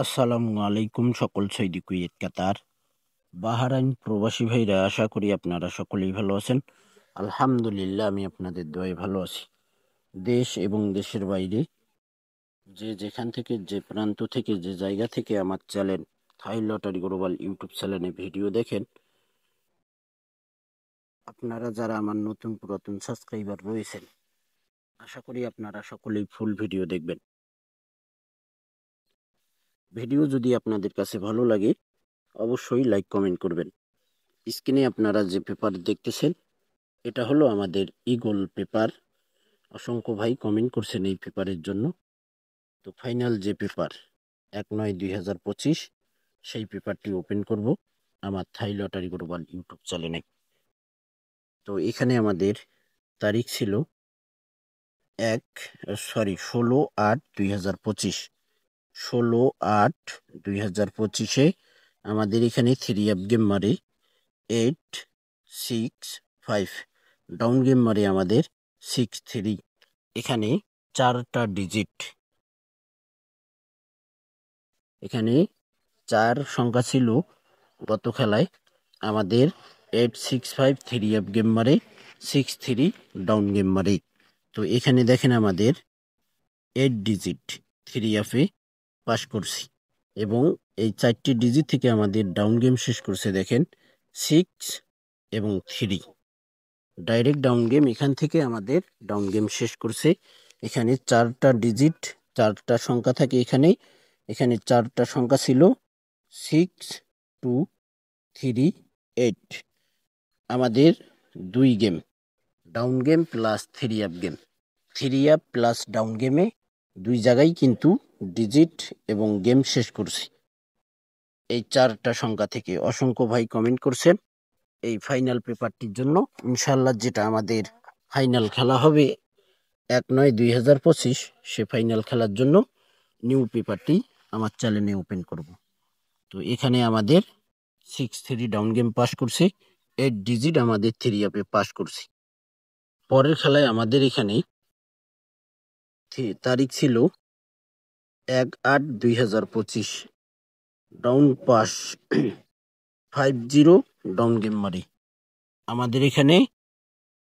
আসসালামু আলাইকুম সকল সৌদি কুয়েত কাতার বাহরাইন প্রবাসী ভাইরা, আশা করি আপনারা সকলেই ভালো আছেন। আলহামদুলিল্লাহ, আমি আপনাদের দোয়ায় ভালো আছি। দেশ এবং দেশের বাইরে যে যেখান থেকে, যে প্রান্ত থেকে, যে জায়গা থেকে আমার চ্যানেল থাই লটারি গ্লোবাল ইউটিউব চ্যানেলে ভিডিও দেখেন, আপনারা যারা আমার নতুন পুরাতন সাবস্ক্রাইবার রয়েছেন, আশা করি আপনারা সকলেই ফুল ভিডিও দেখবেন। ভিডিও যদি আপনাদের কাছে ভালো লাগে অবশ্যই লাইক কমেন্ট করবেন। স্ক্রিনে আপনারা যে পেপার দেখতেছেন, এটা হলো আমাদের ঈগল পেপার। অসংখ্য ভাই কমেন্ট করছেন এই পেপারের জন্য। তো ফাইনাল যে পেপার 1/9/2025, সেই পেপারটি ওপেন করব আমার থাই লটারি গ্লোবাল ইউটিউব চ্যানেলে। তো এখানে আমাদের তারিখ ছিল 16/8/2025। 16/8/2025-এ আমাদের এখানে 3 গেম মারে 865, ডাউন গেম মারে আমাদের 63। এখানে 4টা ডিজিট, এখানে 4 সংখ্যা ছিল গত খেলায় আমাদের 865, 3 গেম মারে 63, ডাউন গেম মারে। তো এখানে দেখেন আমাদের 8 ডিজিট 3 পাস করছি, এবং এই 4টি ডিজিট থেকে আমাদের ডাউন গেম শেষ করছে দেখেন 6 এবং 3। ডাইরেক্ট ডাউন গেম এখান থেকে আমাদের ডাউন গেম শেষ করছে। এখানে 4টা ডিজিট, 4টা সংখ্যা থাকে এখানে। এখানে 4টা সংখ্যা ছিল 6, 2, 3, 8। আমাদের 2 game, down game plus 3 game, 3 plus down গেমে 2 জায়গায় কিন্তু ডিজিট এবং গেম শেষ করছি এই 4টা সংখ্যা থেকে। অসংখ্য ভাই কমেন্ট করছেন এই ফাইনাল পেপারটির জন্য। ইনশাল্লাহ যেটা আমাদের ফাইনাল খেলা হবে 1/9/2025, সে ফাইনাল খেলার জন্য নিউ পেপারটি আমার চ্যানেলে ওপেন করব। তো এখানে আমাদের 63 ডাউন গেম পাস করছে, 8 ডিজিট আমাদের 3 পাস করছি। পরের খেলায় আমাদের এখানে তারিখ ছিল 1/8/2025, ডাউন পাস 50, ডাউন গেম মারি আমাদের এখানে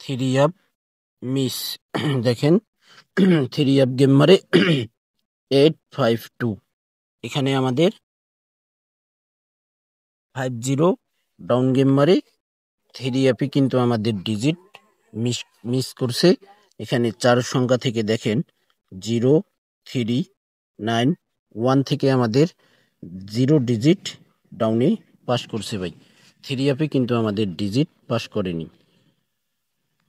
3 মিস দেখেন 3 গেম মারে 852। এখানে আমাদের 50 ডাউন গেম মারে 3 কিন্তু আমাদের ডিজিট মিস করছে। এখানে 4 সংখ্যা থেকে দেখেন 0, 3, 9, 1 থেকে আমাদের 0 ডিজিট ডাউনে পাস করছে ভাই। 3 কিন্তু আমাদের ডিজিট পাস করেনি।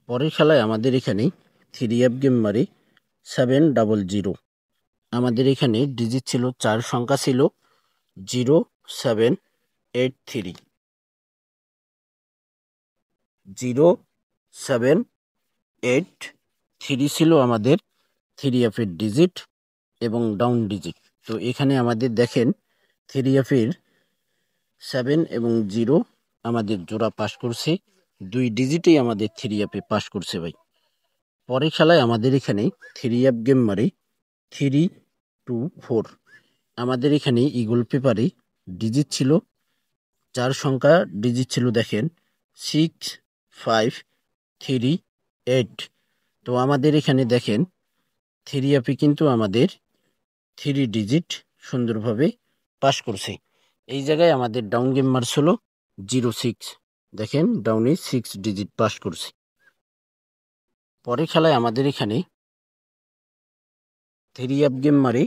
পরের খেলায় আমাদের এখানে 3 গেম মারে 700। আমাদের এখানে ডিজিট ছিল, 4 সংখ্যা ছিল 0783, 0783 ছিল আমাদের 3 ডিজিট এবং ডাউন ডিজিট। তো এখানে আমাদের দেখেন 3 7 এবং 0 আমাদের জোড়া পাস করছে, 2 ডিজিটেই আমাদের 3 পাস করছে ভাই। পরের খেলায় আমাদের এখানে 3 গেম মারে 324। আমাদের এখানে ঈগল পেপারে ডিজিট ছিল, 4 সংখ্যা ডিজিট ছিল দেখেন 6538। তো আমাদের এখানে দেখেন 3 কিন্তু আমাদের 3 ডিজিট সুন্দরভাবে পাস করছে। এই জায়গায় আমাদের ডাউন গেম মার্স হলো 06, দেখেন ডাউনে 6 ডিজিট পাস করছে। পরের খেলায় আমাদের এখানে 3 গেম মারে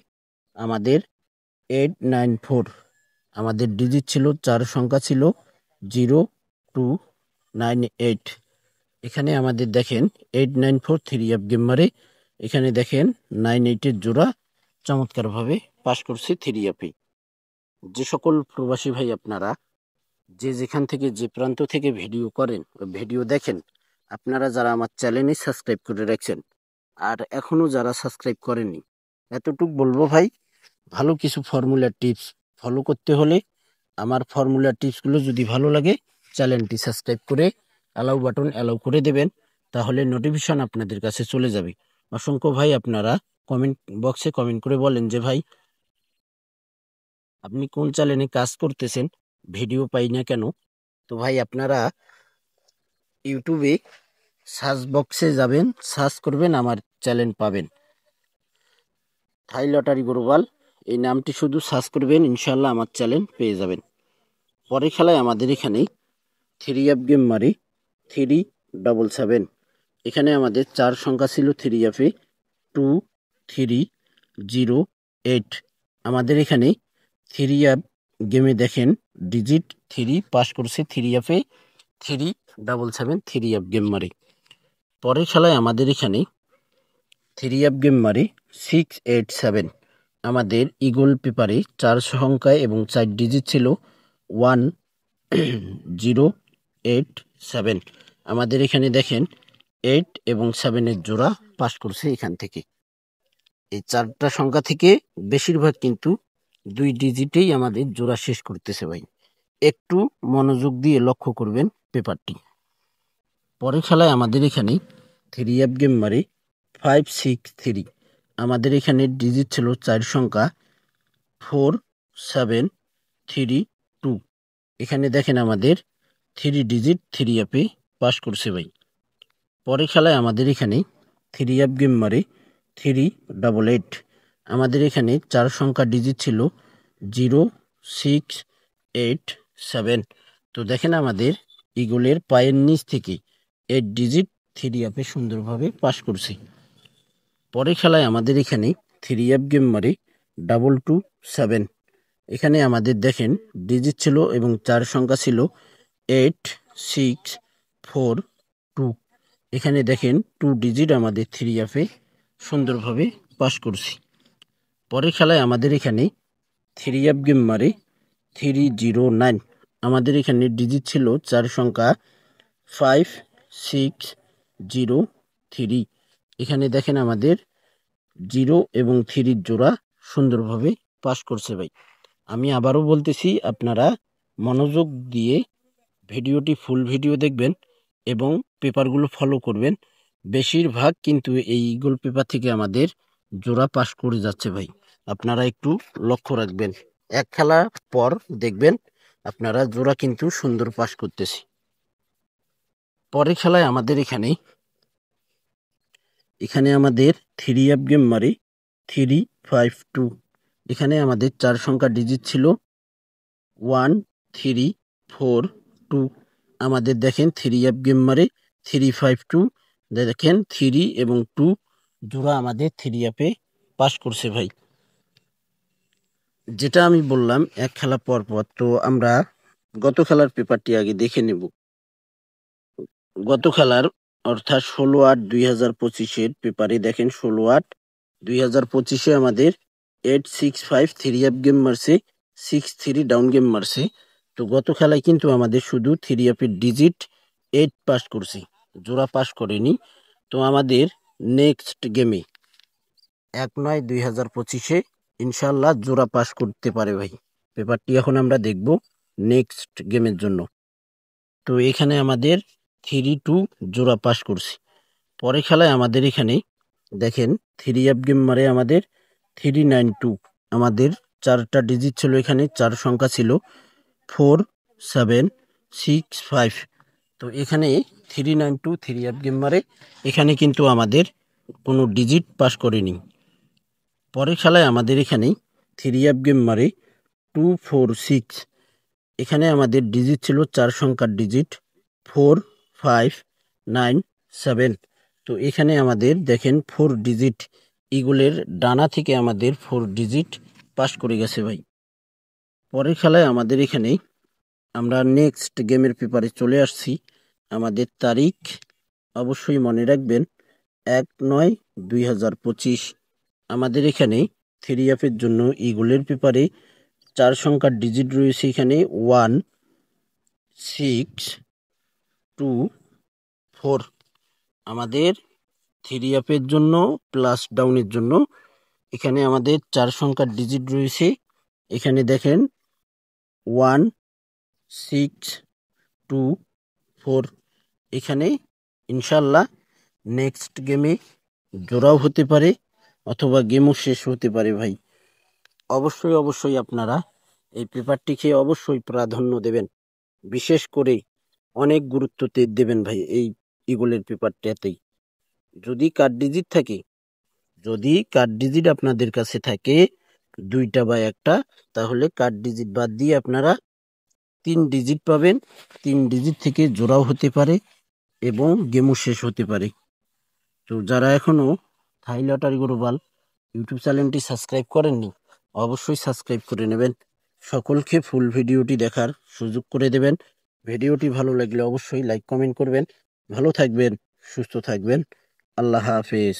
আমাদের 894। আমাদের ডিজিট ছিল, 4 সংখ্যা ছিল 0298। এখানে আমাদের দেখেন 894 3 গেম মারে। এখানে দেখেন 98-এর জোড়া চমৎকারভাবে পাস করছে 3। যে সকল প্রবাসী ভাই আপনারা যে যেখান থেকে, যে প্রান্ত থেকে ভিডিও করেন, ভিডিও দেখেন, আপনারা যারা আমার চ্যানেলে সাবস্ক্রাইব করে রাখছেন আর এখনো যারা সাবস্ক্রাইব করেননি, এতটুক বলবো ভাই, ভালো কিছু ফর্মুলা টিপস ফলো করতে হলে আমার ফর্মুলা টিপসগুলো যদি ভালো লাগে, চ্যানেলটি সাবস্ক্রাইব করে অ্যালাউ বাটন অ্যালাউ করে দেবেন, তাহলে নোটিফিকেশন আপনাদের কাছে চলে যাবে। অসংখ্য ভাই আপনারা কমেন্ট বক্সে কমেন্ট করে বলেন যে ভাই আপনি কোন চ্যানেলে কাজ করতেছেন, ভিডিও পাই না কেন? তো ভাই আপনারা ইউটিউবে সার্চ বক্সে যাবেন, সার্চ করবেন, আমার চ্যানেল পাবেন থাই লটারি গ্লোবাল। এই নামটি শুধু সার্চ করবেন, ইনশাল্লাহ আমার চ্যানেল পেয়ে যাবেন। পরের খেলায় আমাদের এখানে 3F গেম মারি 377। এখানে আমাদের 4 সংখ্যা ছিল 3F-এ 2308। আমাদের এখানে 3F গেমে দেখেন ডিজিট 3 পাস করছে 3F-এ 377 3F গেম মারি। পরের খেলায় আমাদের এখানে 3F গেম মারি 687। আমাদের ইগল পেপারে 4 সংখ্যায় এবং 4 ডিজিট ছিল 1087। আমাদের এখানে দেখেন 8 এবং 7-এর জোড়া পাস করছে এখান থেকে। এই 4টা সংখ্যা থেকে বেশিরভাগ কিন্তু 2 ডিজিটেই আমাদের জোড়া শেষ করতেছে ভাই। একটু মনোযোগ দিয়ে লক্ষ্য করবেন পেপারটি। পরের খেলায় আমাদের এখানে 3F গেম মারি 563। আমাদের এখানে ডিজিট ছিল 4 সংখ্যা 4732। এখানে দেখেন আমাদের 3 ডিজিট 3F-এ পাস করছে ভাই। পরের খেলায় আমাদের এখানে 3F গেম মারি 388। আমাদের এখানে 4 সংখ্যা ডিজিট ছিল 0687। তো দেখেন আমাদের ইগলের পায়ের নিচ থেকে 8 ডিজিট 3F-এ সুন্দরভাবে পাস করছে। পরের খেলায় আমাদের এখানে 3F গেম মারি 227। এখানে আমাদের দেখেন ডিজিট ছিল এবং 4 সংখ্যা ছিল 8642। এখানে দেখেন 2 ডিজিট আমাদের 3F-এ সুন্দরভাবে পাস করছি। পরের খেলায় আমাদের এখানে 3F গেম মারি 309। আমাদের এখানে ডিজিট ছিল 4 সংখ্যা 5603। এখানে দেখেন আমাদের 0 এবং 3 জোড়া সুন্দরভাবে পাস করছে ভাই। আমি আবারও বলতেছি, আপনারা মনোযোগ দিয়ে ভিডিওটি ফুল ভিডিও দেখবেন এবং পেপারগুলো ফলো করবেন। বেশিরভাগ কিন্তু এই ইগল পেপার থেকে আমাদের জোড়া পাস করে যাচ্ছে ভাই। আপনারা একটু লক্ষ্য রাখবেন, এক খেলা পর দেখবেন আপনারা জোড়া কিন্তু সুন্দর পাস করতেছি। পরের খেলায় আমাদের এখানে আমাদের 3F গেম মারি 352। এখানে আমাদের 4 সংখ্যা ডিজিট ছিল 1342। আমাদের দেখেন 3F গেম মারি 352। দেখেন 3 এবং 2 জোড়া আমাদের 3F-এ পাস করছে ভাই। যেটা আমি বললাম এক খেলা পর পর, তো আমরা গত খেলার পেপারটি আগে দেখে নেব। গত খেলার অর্থাৎ 16/8/2025-এর পেপারে দেখেন 16/8/2025-এ আমাদের 865 3F গেম মারছে, 63 ডাউন গেম মারছে। তো গত খেলায় কিন্তু আমাদের শুধু 3F-এর ডিজিট 8 পাস করছি, জোড়া পাস করেনি। তো আমাদের নেক্সট গেমে 1/9/2025-এ ইনশাল্লাহ জোড়া পাস করতে পারে ভাই। পেপারটি এখন আমরা দেখব নেক্সট গেমের জন্য। তো এখানে আমাদের 3-2 জোড়া পাস করছি। পরে খেলায় আমাদের এখানে দেখেন 3F গেম মারে আমাদের 392। আমাদের 4টা ডিজিট ছিল, এখানে 4 সংখ্যা ছিল 4765। তো এখানে 392 3F গেম মারে এখানে কিন্তু আমাদের কোনো ডিজিট পাস করেনি। পরের খেলায় আমাদের এখানে 3F গেম মারে 246। এখানে আমাদের ডিজিট ছিল 4 সংখ্যার ডিজিট 4597। তো এখানে আমাদের দেখেন 4 ডিজিট ইগলের ডানা থেকে আমাদের 4 ডিজিট পাস করে গেছে ভাই। পরের খেলায় আমাদের এখানে আমরা নেক্সট গেমের পেপারে চলে আসছি। আমাদের তারিখ অবশ্যই মনে রাখবেন 1/9/2025। আমাদের এখানে 3F-এর জন্য ইগলের পেপারে 4 সংখ্যার ডিজিট রয়েছে এখানে 1624। আমাদের 3F-এর জন্য প্লাস ডাউনের জন্য এখানে আমাদের 4 সংখ্যার ডিজিট রয়েছে, এখানে দেখেন 1624। এখানে ইনশাল্লাহ নেক্সট গেমে জোড়াও হতে পারে অথবা গেমও শেষ হতে পারে ভাই। অবশ্যই আপনারা এই পেপারটিকে অবশ্যই প্রাধান্য দেবেন, বিশেষ করে অনেক গুরুত্ব দেবেন ভাই এই ইগলের পেপারটাতেই। যদি কার্ড ডিজিট থাকে, যদি কার্ড ডিজিট আপনাদের কাছে থাকে 2টা বা 1টা, তাহলে কার্ড ডিজিট বাদ দিয়ে আপনারা 3 ডিজিট পাবেন। 3 ডিজিট থেকে জোড়াও হতে পারে এবং গেমও শেষ হতে পারে। তো যারা এখনো থাই লটারি গ্লোবাল ইউটিউব চ্যানেলটি সাবস্ক্রাইব করেননি, অবশ্যই সাবস্ক্রাইব করে নেবেন। সকলকে ফুল ভিডিওটি দেখার সুযোগ করে দেবেন। ভিডিওটি ভালো লাগলে অবশ্যই লাইক কমেন্ট করবেন। ভালো থাকবেন, সুস্থ থাকবেন। আল্লাহ হাফেজ।